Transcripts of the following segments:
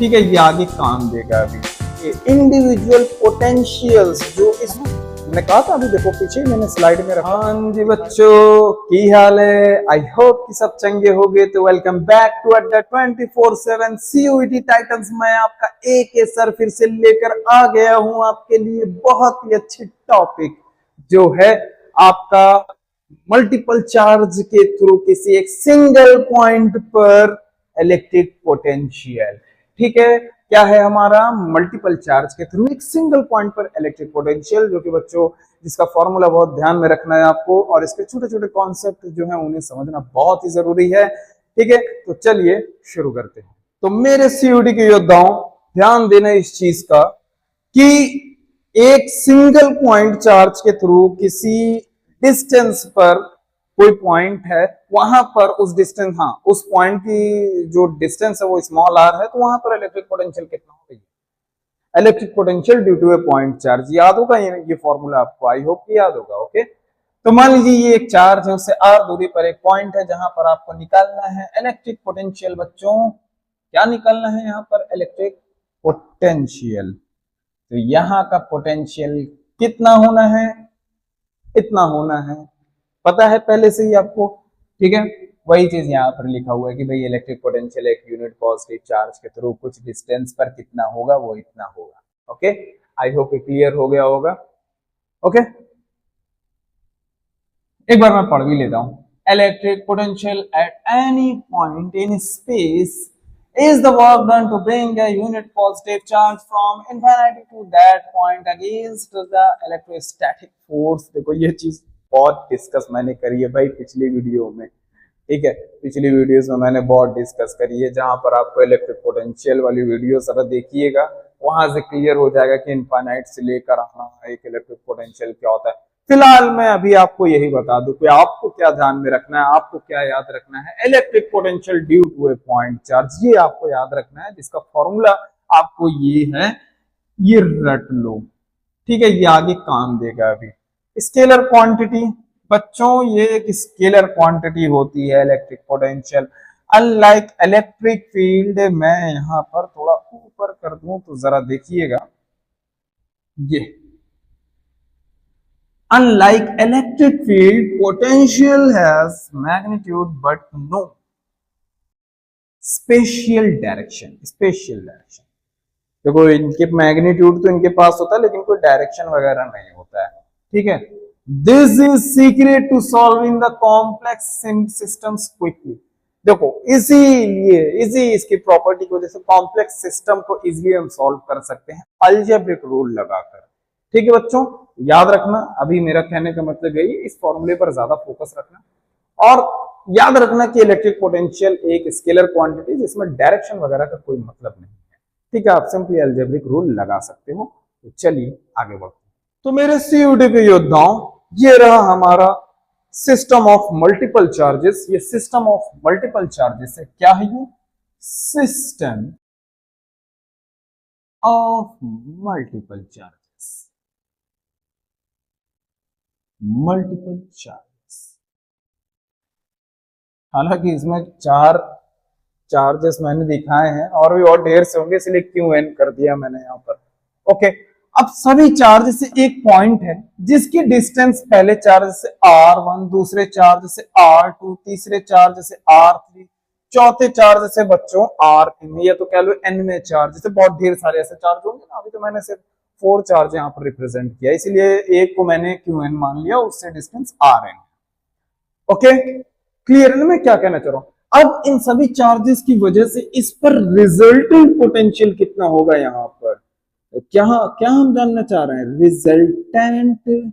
ठीक है, ये आगे काम देगा अभी। ये इंडिविजुअल पोटेंशियल्स जो इस मैंने कहा था, अभी देखो पीछे मैंने स्लाइड में रखा। हाँ जी बच्चों, की हाल है? आई होप कि सब चंगे हो गए। तो वेलकम बैक टू अड्डा 24/7 CUET टाइटंस। मैं आपका AK सर फिर से लेकर आ गया हूं आपके लिए बहुत ही अच्छी टॉपिक, जो है आपका मल्टीपल चार्ज के थ्रू किसी एक सिंगल पॉइंट पर इलेक्ट्रिक पोटेंशियल। ठीक है, क्या है हमारा? मल्टीपल चार्ज के थ्रू एक सिंगल पॉइंट पर इलेक्ट्रिक पोटेंशियल, जो कि बच्चों जिसका फॉर्मूला बहुत ध्यान में रखना है आपको, और इसके छोटे छोटे कॉन्सेप्ट जो है उन्हें समझना बहुत ही जरूरी है। ठीक है, तो चलिए शुरू करते हैं। तो मेरे CUET के योद्धाओं, ध्यान देना इस चीज का कि एक सिंगल पॉइंट चार्ज के थ्रू किसी डिस्टेंस पर कोई पॉइंट है, वहां पर उस डिस्टेंस, हाँ उस पॉइंट की जो डिस्टेंस है वो स्मॉल r है, तो वहां पर इलेक्ट्रिक पोटेंशियल कितना हो गई? Electric potential due to a point charge. याद होगा ये फॉर्मूला आपको? आई होप कि याद होगा। ओके, तो मान लीजिए ये एक चार्ज है, उससे r दूरी पर एक पॉइंट है जहां पर आपको निकालना है इलेक्ट्रिक पोटेंशियल। बच्चों क्या निकालना है यहाँ पर? Electric potential. तो यहाँ का पोटेंशियल कितना होना है? इतना होना है, पता है पहले से ही आपको। ठीक है, वही चीज यहाँ पर लिखा हुआ है कि भाई इलेक्ट्रिक पोटेंशियल एक यूनिट पॉजिटिव चार्ज के थ्रू कुछ डिस्टेंस पर कितना होगा, वो इतना होगा। ओके, आई होप क्लियर हो गया होगा। ओके, एक बार मैं पढ़ भी लेता हूं। Electric potential at any point in space is the work done to bring a unit positive charge from infinity to that point against the electrostatic force। देखो ये चीज बहुत डिस्कस मैंने करी है भाई पिछली वीडियो में। ठीक है, पिछली वीडियोस में मैंने बहुत डिस्कस करी है, जहां पर आपको इलेक्ट्रिक पोटेंशियल वाली वीडियो जरा देखिएगा, वहां से क्लियर हो जाएगा कि इनफाइनाइट से लेकर आना एक इलेक्ट्रिक पोटेंशियल क्या होता है। फिलहाल मैं अभी आपको यही बता दूं कि आपको क्या ध्यान में रखना है, आपको क्या याद रखना है। Electric potential due to a point charge, ये आपको याद रखना है, जिसका फॉर्मूला आपको ये है, ये रट लो। ठीक है, ये आगे काम देगा अभी। स्केलर क्वांटिटी बच्चों, ये एक स्केलर क्वांटिटी होती है electric potential. Unlike electric field, मैं यहां पर थोड़ा ऊपर कर दूं तो जरा देखिएगा, ये unlike electric field, potential has magnitude but no spatial direction। देखो इनके मैग्नीट्यूड तो इनके पास होता है, लेकिन कोई डायरेक्शन वगैरह नहीं होता है। ठीक है, this is secret to solving the complex systems quickly. देखो इसीलिए इसकी प्रॉपर्टी की वजह से कॉम्प्लेक्स सिस्टम को इजीली हम सॉल्व कर सकते हैं अलजेब्रिक रूल लगाकर। ठीक है बच्चों, याद रखना, अभी मेरा कहने का मतलब यही, इस फॉर्मूले पर ज्यादा फोकस रखना, और याद रखना कि इलेक्ट्रिक पोटेंशियल एक स्केलर क्वांटिटी जिसमें डायरेक्शन वगैरह का कोई मतलब नहीं है। ठीक है, आप सिंपली अलजेब्रिक रूल लगा सकते हो। तो चलिए आगे बढ़ते हैं। तो मेरे CUET के योद्धाओं, ये रहा हमारा सिस्टम ऑफ मल्टीपल चार्जेस। ये सिस्टम ऑफ मल्टीपल चार्जेस है। क्या है ये? System of multiple charges. Multiple charges, हालांकि इसमें 4 चार्जेस मैंने दिखाए हैं, और भी और ढेर से होंगे, इसलिए QN कर दिया मैंने यहां पर। ओके, अब सभी चार्ज से एक पॉइंट है जिसकी डिस्टेंस पहले चार्ज से R1, दूसरे चार्ज से R2, तीसरे चार्ज से R3, चौथे चार्ज से बच्चों R3, या तो कह लो N में चार्ज, जैसे बहुत ढेर सारे ऐसे चार्ज होंगे ना। अभी तो मैंने सिर्फ 4 चार्ज यहाँ पर रिप्रेजेंट किया, इसलिए एक को मैंने QN मान लिया, उससे डिस्टेंस RN। ओके, क्लियर है ना मैं क्या कहना चाह रहा हूं? अब इन सभी चार्जेस की वजह से इस पर रिजल्टेंट पोटेंशियल कितना होगा यहाँ पर? तो क्या क्या हम जानना चाह रहे हैं? Resultant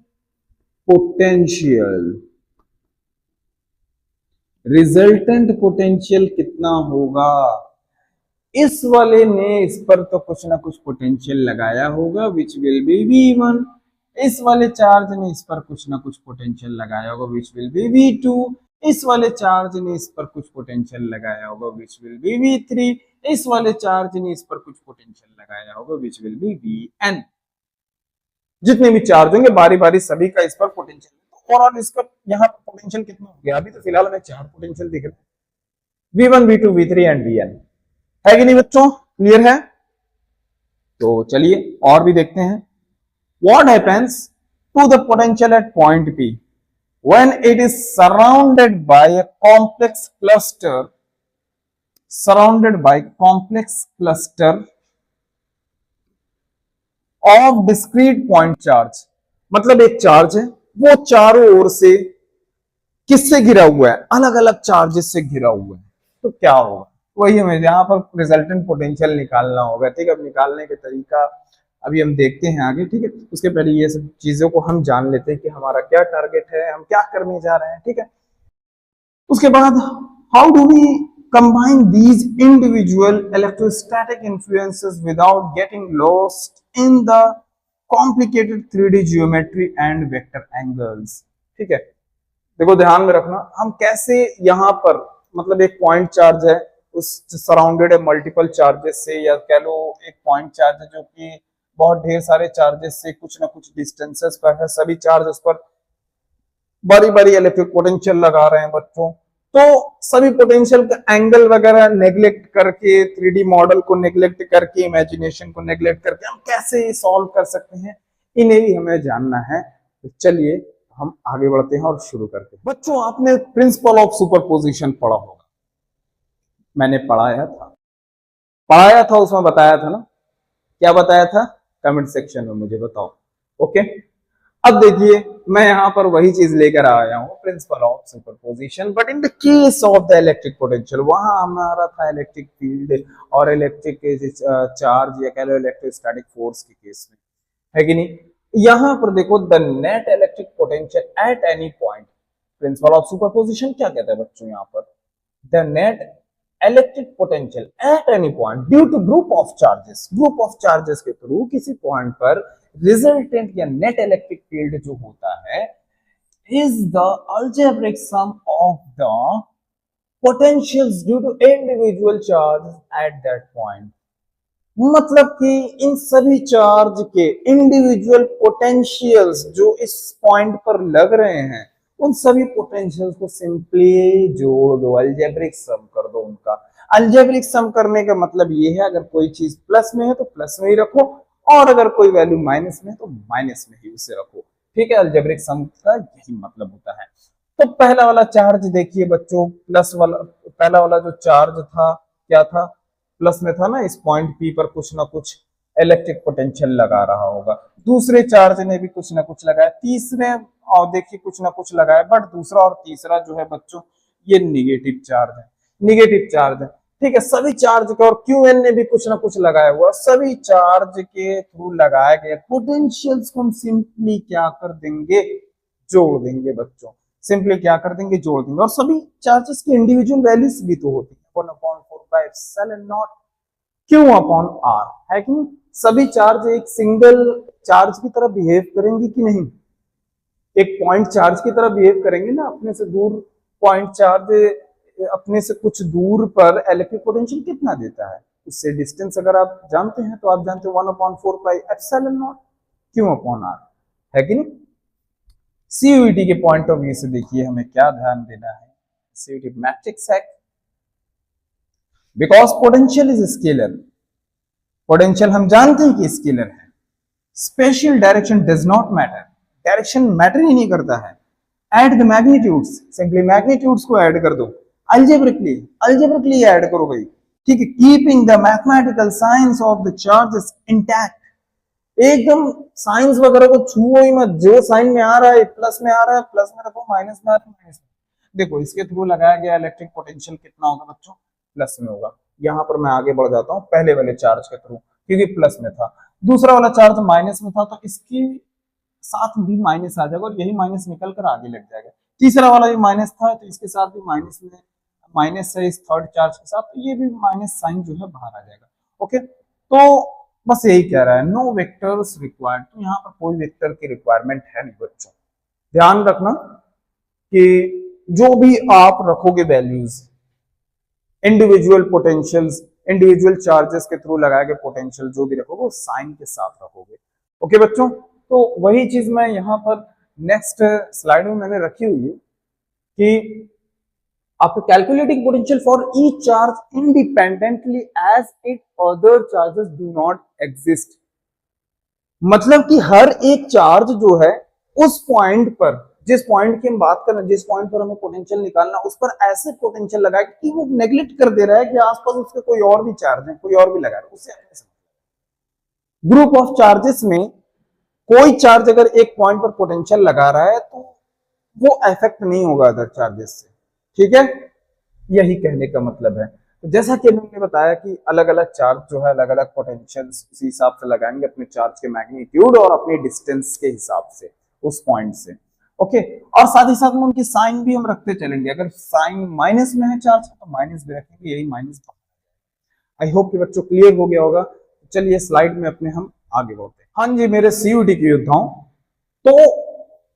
potential. रिजल्टेंट पोटेंशियल कितना होगा? इस वाले ने इस पर तो कुछ ना कुछ पोटेंशियल लगाया होगा, विच विल बी V1। इस वाले चार्ज ने इस पर कुछ ना कुछ पोटेंशियल लगाया होगा, विच विल बी V2। इस वाले चार्ज ने इस पर कुछ पोटेंशियल लगाया होगा, विच विल बी V3। इस वाले चार्ज ने इस पर कुछ पोटेंशियल लगाया होगा, विच विल बी Vn। जितने भी चार्ज होंगे बारी बारी सभी का इस पर पोटेंशियल। तो ओवरऑल इसका यहाँ पर पोटेंशियल कितना हो गया? अभी तो फिलहाल हमें 4 पोटेंशियल दिख रहे हैं, V1, V2, V3 and Vn, है कि नहीं बच्चों? क्लियर है? तो चलिए और भी देखते हैं। What happens to the potential at point P when it is surrounded by a complex cluster of discrete point charge? मतलब एक चार्ज है, वो चारों ओर से किससे घिरा हुआ है? अलग अलग चार्जेस से घिरा हुआ है। तो क्या होगा? वही हमें यहाँ पर रिजल्टेंट पोटेंशियल निकालना होगा। ठीक है, अब निकालने का तरीका अभी हम देखते हैं आगे। ठीक है, उसके पहले ये सब चीजों को हम जान लेते हैं कि हमारा क्या टारगेट है, हम क्या करने जा रहे हैं। ठीक है, उसके बाद how do we combine these individual electrostatic influences without getting lost in the complicated 3D geometry and vector angles? ठीक है, देखो ध्यान में रखना, हम कैसे यहाँ पर मतलब एक पॉइंट चार्ज है, उस सराउंडेड है मल्टीपल चार्जेस से, या कह लो एक पॉइंट चार्ज है जो कि बहुत ढेर सारे चार्जेस से कुछ ना कुछ डिस्टेंसेस पर है, सभी चार्ज उस पर बड़ी बड़ी इलेक्ट्रिक पोटेंशियल लगा रहे हैं बच्चों। तो सभी पोटेंशियल का एंगल वगैरह नेग्लेक्ट करके, 3D मॉडल को नेग्लेक्ट करके, इमेजिनेशन को नेग्लेक्ट करके हम कैसे सॉल्व कर सकते हैं, इन्हें भी हमें जानना है। तो चलिए हम आगे बढ़ते हैं और शुरू करते हैं। बच्चों आपने प्रिंसिपल ऑफ सुपरपोजिशन पढ़ा होगा, मैंने पढ़ाया था, उसमें बताया था ना, क्या बताया था? कमेंट सेक्शन में मुझे बताओ। ओके, अब देखिए मैं यहां पर वही चीज लेकर आया हूं, principle of superposition, but in the case of the electric potential. वहां हमारा था इलेक्ट्रिक फील्ड और इलेक्ट्रिक चार्ज या कह लो इलेक्ट्रोस्टैटिक फोर्स के केस में, है कि नहीं? यहां पर देखो the net electric potential at any point, principle of superposition क्या कहता है बच्चों यहां पर? The net electric potential at any point due to group of charges के थ्रू किसी पॉइंट पर रिजल्टेंट या नेट इलेक्ट्रिक फील्ड जो होता है is the algebraic sum of the potentials due to individual charge at that point. मतलब कि इन सभी चार्ज के इंडिविजुअल पोटेंशियल्स जो इस पॉइंट पर लग रहे हैं, उन सभी पोटेंशियल्स को सिंपली जोड़ दो, अलजेब्रिक सम कर दो उनका। अलजेब्रिक सम करने का मतलब ये है, अगर कोई चीज प्लस में है तो प्लस में ही रखो, और अगर कोई वैल्यू माइनस में है तो माइनस में ही उसे रखो। ठीक है, अलजेब्रिक सम का यही मतलब होता है। तो पहला वाला चार्ज देखिए बच्चों, प्लस वाला, पहला वाला जो चार्ज था क्या था? प्लस में था ना, इस पॉइंट पी पर कुछ ना कुछ इलेक्ट्रिक पोटेंशियल लगा रहा होगा। दूसरे चार्ज ने भी कुछ ना कुछ लगाया, तीसरे और देखिए कुछ ना कुछ लगाया, बट दूसरा और तीसरा जो है बच्चों ये निगेटिव चार्ज है। ठीक है, सभी चार्ज के, और क्यूएन ने भी कुछ ना कुछ लगाया हुआ, सभी चार्ज के थ्रू लगाए गए पोटेंशियल्स को हम सिंपली क्या कर देंगे? जोड़ देंगे बच्चों, सिंपली क्या कर देंगे? जोड़ देंगे। और सभी चार्जेस की इंडिविजुअल वैल्यूज भी तो होती है, 1/4πε0 Q अपॉन R, है कि नहीं? सभी चार्ज एक सिंगल चार्ज की तरह बिहेव करेंगे कि नहीं? एक पॉइंट चार्ज की तरह बिहेव करेंगे ना। अपने से दूर पॉइंट चार्ज, अपने से कुछ दूर पर इलेक्ट्रिक पोटेंशियल कितना देता है? उससे डिस्टेंस अगर आप जानते हैं तो आप जानते हो 1/4πε0 Q अपॉन R, है कि नहीं? सीयूईटी के पॉइंट ऑफ व्यू से देखिए हमें क्या ध्यान देना है। सीयूईटी मैट्रिक्स है, because potential is scalar, potential हम जानते हैं कि स्केलर है। Special direction does not matter, direction matter ही नहीं करता है। Add the magnitudes, simply magnitudes को ऐड कर दो, अल्जेब्रिकली ऐड करो भाई। ठीक है, keeping the mathematical signs of the charges intact, एकदम साइंस वगैरह को छुओ ही मत, जो साइन में आ रहा है प्लस में आ रहा है प्लस में रखो, माइनस में आ रहा है माइनस में। देखो इसके थ्रू लगाया गया इलेक्ट्रिक पोटेंशियल कितना होगा बच्चों? प्लस में होगा। यहां पर मैं आगे बढ़ जाता हूं पहले वाले चार्ज के थ्रू, क्योंकि प्लस में था, दूसरा वाला चार्ज माइनस में था, तो इसके साथ भी माइनस आ जाएगा और यही माइनस निकल कर आगे लग जाएगा। तीसरा वाला भी माइनस था तो इसके साथ भी माइनस में, माइनस है इस थर्ड चार्ज के साथ, तो ये भी माइनस साइन जो है बाहर आ जाएगा। ओके, तो बस यही कह रहा है, नो वेक्टर्स रिक्वायर्ड। तो यहाँ पर कोई वेक्टर की रिक्वायरमेंट है नहीं बच्चों। ध्यान रखना कि जो भी आप रखोगे values, individual potentials, individual charges के थ्रू लगाए गए पोटेंशियल जो भी रखोगे वो साइन के साथ रखोगे। ओके बच्चों, तो वही चीज मैं यहाँ पर नेक्स्ट स्लाइड में मैंने रखी हुई है कि after calculating potential for each charge independently as it other charges do not exist। मतलब कि हर एक चार्ज जो है उस पॉइंट पर, जिस पॉइंट की हम बात कर रहे हैं, जिस पॉइंट पर हमें पोटेंशियल निकालना, उस पर ऐसे पोटेंशियल लगाए कि वो नेग्लेक्ट कर दे रहा है कि आसपास उसके कोई और भी चार्ज है, कोई और भी लगा रहा है। उससे ग्रुप ऑफ चार्जेस में कोई चार्ज अगर एक पॉइंट पर पोटेंशियल लगा रहा है तो वो इफेक्ट नहीं होगा अदर चार्जेस से। ठीक है, यही कहने का मतलब है। तो जैसा कि हमने बताया कि अलग अलग चार्ज जो है अलग अलग पोटेंशियल उसी हिसाब से लगाएंगे अपने चार्ज के मैग्नीट्यूड और अपने डिस्टेंस के हिसाब से उस पॉइंट से। ओके, और साथ ही साथ में उनकी साइन भी हम रखते चलेंगे। अगर साइन माइनस में है चार्ज तो माइनस भी रखेंगे, यही माइनस। आई होप कि बच्चों क्लियर हो गया होगा। चलिए स्लाइड में अपने हम आगे बढ़ते हैं। हाँ जी मेरे सीयूटी के योद्धाओं, तो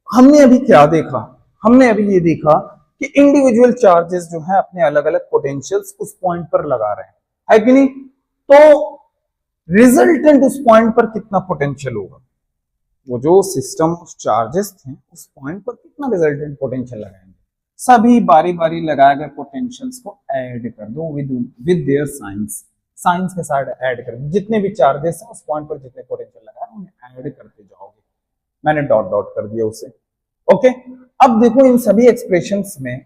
हमने अभी क्या देखा, हमने अभी ये देखा कि इंडिविजुअल चार्जेस जो है अपने अलग अलग पोटेंशियल्स उस पॉइंट पर लगा रहे हैं, है कि नहीं। तो रिजल्टेंट उस पॉइंट पर कितना पोटेंशियल होगा, वो जो सिस्टम ऑफ चार्जेस थे उस पॉइंट पर कितना रिजल्टेंट पोटेंशियल लगाएंगे। सभी बारी बारी लगाए गए पोटेंशियल्स को ऐड कर दो विद देयर साइंस, साइंस के साथ ऐड कर, जितने भी चार्जेस हैं उस पॉइंट पर जितने पोटेंशियल लगाए उन्हें ऐड करते जाओगे। मैंने डॉट डॉट कर दिया उसे। ओके, अब देखो इन सभी एक्सप्रेशंस में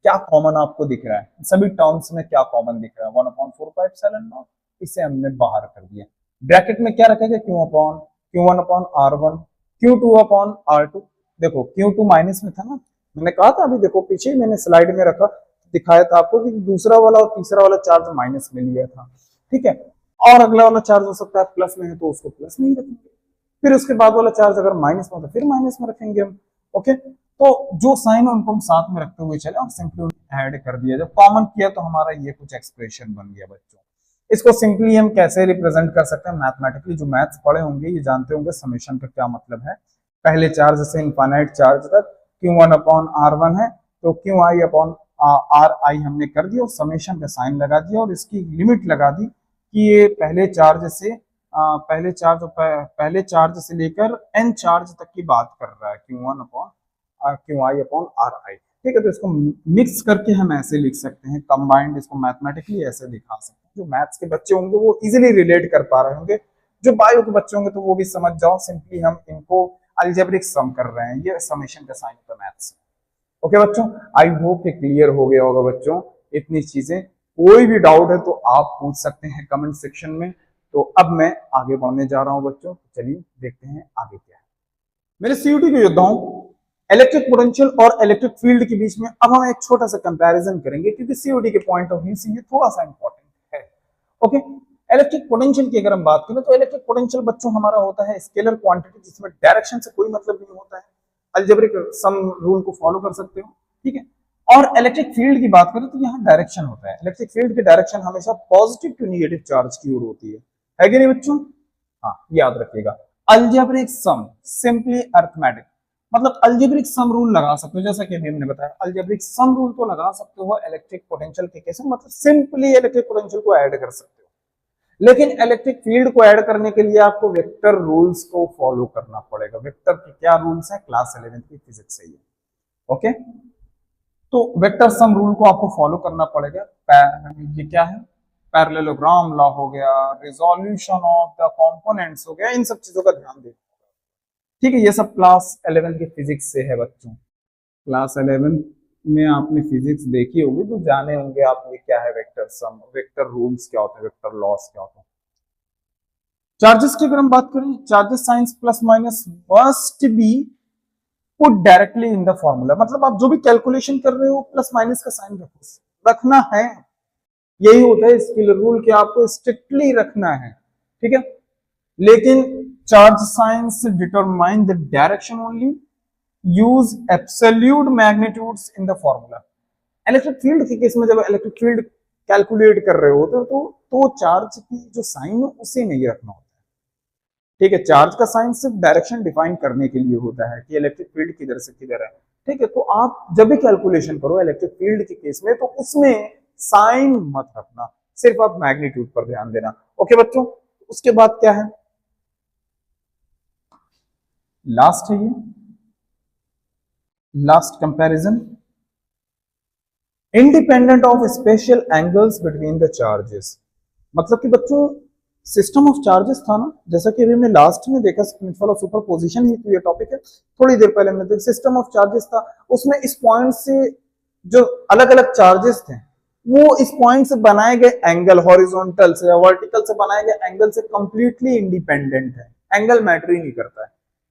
क्या कॉमन आपको दिख रहा है, सभी टर्म्स में क्या कॉमन दिख रहा है। 1/4πε0, इसे हमने बाहर कर दिया। ब्रैकेट में क्या रखेंगे, Q1/R1, Q2/R2। देखो Q2 माइनस में था ना, मैंने कहा था अभी, देखो पीछे ही मैंने स्लाइड में रखा, दिखाया था आपको कि दूसरा वाला और तीसरा वाला चार्ज माइनस में लिया था। ठीक है, और अगला वाला चार्ज हो सकता है प्लस में है तो उसको प्लस में ही रखेंगे, फिर उसके बाद वाला चार्ज अगर माइनस में तो फिर माइनस में रखेंगे हम। ओके, तो जो साइन उनको हम साथ में रखते हुए चले और सिंपली ऐड कर दिया, जब कॉमन किया तो हमारा ये कुछ एक्सप्रेशन बन गया बच्चों। इसको सिंपली हम कैसे रिप्रेजेंट कर सकते हैं मैथमेटिकली, जो मैथ्स पढ़े होंगे ये जानते होंगे समेशन का क्या मतलब है। पहले चार्ज से इनफाइनाइट चार्ज तक Q1/R1 है तो QI/RI हमने कर दिया और समेशन का साइन लगा दिया और इसकी लिमिट लगा दी कि ये पहले चार्ज से लेकर n चार्ज तक की बात कर रहा है, QI/RI। ठीक है, तो इसको मिक्स करके हम ऐसे लिख सकते हैं, कंबाइंड इसको मैथमेटिकली ऐसे दिखा सकते हैं। जो मैथ्स के बच्चे होंगे वो इजीली रिलेट कर पा रहे होंगे, जो बायो के बच्चे होंगे तो वो भी समझ जाओ, सिंपली हम इनको अलजेब्रिक सम कर रहे हैं, ये समेशन का साइन होता है मैथ्स। ओके बच्चों, आई होप कि क्लियर हो गया होगा बच्चों इतनी चीजें। कोई भी डाउट है तो आप पूछ सकते हैं कमेंट सेक्शन में। तो अब मैं आगे बढ़ने जा रहा हूं बच्चों, चलिए देखते हैं आगे क्या है। मेरे सीयूटी के योद्धाओं, इलेक्ट्रिक पोटेंशियल और इलेक्ट्रिक फील्ड के बीच में अब हम एक छोटा सा कंपैरिजन करेंगे, क्योंकि सीयूटी के पॉइंट ऑफ व्यू से ये थोड़ा सा इंपॉर्टेंट है। ओके, इलेक्ट्रिक पोटेंशियल की अगर हम बात करें तो इलेक्ट्रिक पोटेंशियल बच्चों हमारा होता है स्केलर क्वांटिटी, जिसमें डायरेक्शन से कोई मतलब नहीं होता है। अलजेब्रिक सम रूल को फॉलो कर सकते हो। ठीक है, और इलेक्ट्रिक फील्ड की बात करें तो यहाँ डायरेक्शन होता है। इलेक्ट्रिक फील्ड की डायरेक्शन हमेशा पॉजिटिव टू नेगेटिव चार्ज की ओर होती है कि नहीं बच्चों। हाँ, याद रखिएगा। अलजेब्रिक सम सिंपली अरिथमेटिक, मतलब अलजेब्रिक सम रूल लगा सकते हो, जैसा कि अभी हमने बताया अलजेब्रिक सम रूल तो लगा सकते हो इलेक्ट्रिक पोटेंशियल के केस में, मतलब सिंपली इलेक्ट्रिक पोटेंशियल को ऐड कर सकते हो। लेकिन इलेक्ट्रिक फील्ड को ऐड करने के लिए आपको वेक्टर रूल्स को फॉलो करना पड़ेगा। वेक्टर के क्या रूल्स है, क्लास 11 की फिजिक्स से ही। ओके, तो वेक्टर सम रूल को आपको फॉलो करना पड़ेगा। ये क्या है, पैरेललोग्राम लॉ हो गया, रिजोल्यूशन ऑफ द कंपोनेंट्स हो गया, इन सब चीजों का ध्यान देना। ठीक है, ये सब क्लास 11 की फिजिक्स से है बच्चों। क्लास 11 में आपने फिजिक्स देखी होगी तो जाने होंगे आप ये क्या है वेक्टर सम, वेक्टर रूल्स क्या होते हैं, वेक्टर लॉस क्या होते हैं। चार्जेस की अगर हम बात करें, charges science plus minus must be put directly in the formula, मतलब आप जो भी कैलकुलेशन कर रहे हो प्लस माइनस का साइन रखना है। यही होता है स्केलर रूल कि आपको स्ट्रिक्टली रखना है। ठीक है, लेकिन charge science determine the direction only, use absolute magnitudes in the formula. Electric field के केस में जब इलेक्ट्रिक फील्ड कैलकुलेट कर रहे होते तो चार्ज की जो साइन है उसे नहीं रखना होता है। ठीक है, चार्ज का साइन सिर्फ डायरेक्शन डिफाइन करने के लिए होता है कि इलेक्ट्रिक फील्ड किधर से किधर है। ठीक है, तो आप जब भी कैलकुलेशन करो इलेक्ट्रिक फील्ड के केस में तो उसमें साइन मत रखना, सिर्फ आप मैग्नीट्यूड पर ध्यान देना। ओके बच्चों, उसके बाद क्या है, लास्ट है ये last comparison, independent of special angles between the charges, मतलब कि बच्चों सिस्टम ऑफ चार्जेस था ना, जैसा कि अभी हमने लास्ट में देखा प्रिंसिपल ऑफ सुपरपोजिशन ही तो ये टॉपिक है, थोड़ी देर पहले हमने देखा सिस्टम ऑफ चार्जेस था, उसमें इस पॉइंट से जो अलग अलग चार्जेस थे वो इस पॉइंट से बनाए गए एंगल, हॉरिजॉन्टल से या वर्टिकल से बनाए गए एंगल से कंप्लीटली इंडिपेंडेंट है, एंगल मैटर ही नहीं करता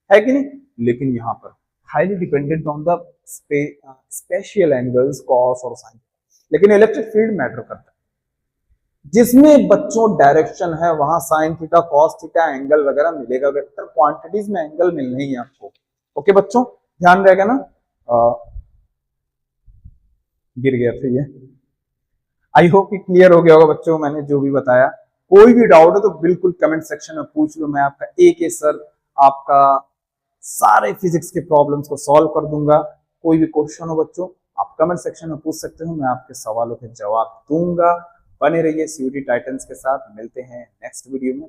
है कि नहीं। लेकिन यहाँ पर highly dependent on the spatial angles cos और साइन, लेकिन इलेक्ट्रिक फील्ड मैटर करता है, जिसमें बच्चों डायरेक्शन है वहां sine theta cos theta angle वगैरह मिलेगा, वेक्टर क्वांटिटीज में एंगल मिलने ही आपको। ओके बच्चों, ध्यान रहेगा ना। गिर गया था ये, आई होप कि क्लियर हो गया होगा बच्चों मैंने जो भी बताया। कोई भी डाउट है तो बिल्कुल कमेंट सेक्शन में पूछ लो, मैं आपका एक सर आपका सारे फिजिक्स के प्रॉब्लम्स को सॉल्व कर दूंगा। कोई भी क्वेश्चन हो बच्चों आप कमेंट सेक्शन में पूछ सकते हो, मैं आपके सवालों के जवाब दूंगा। बने रहिए सीयूटी टाइटंस के साथ, मिलते हैं नेक्स्ट वीडियो में।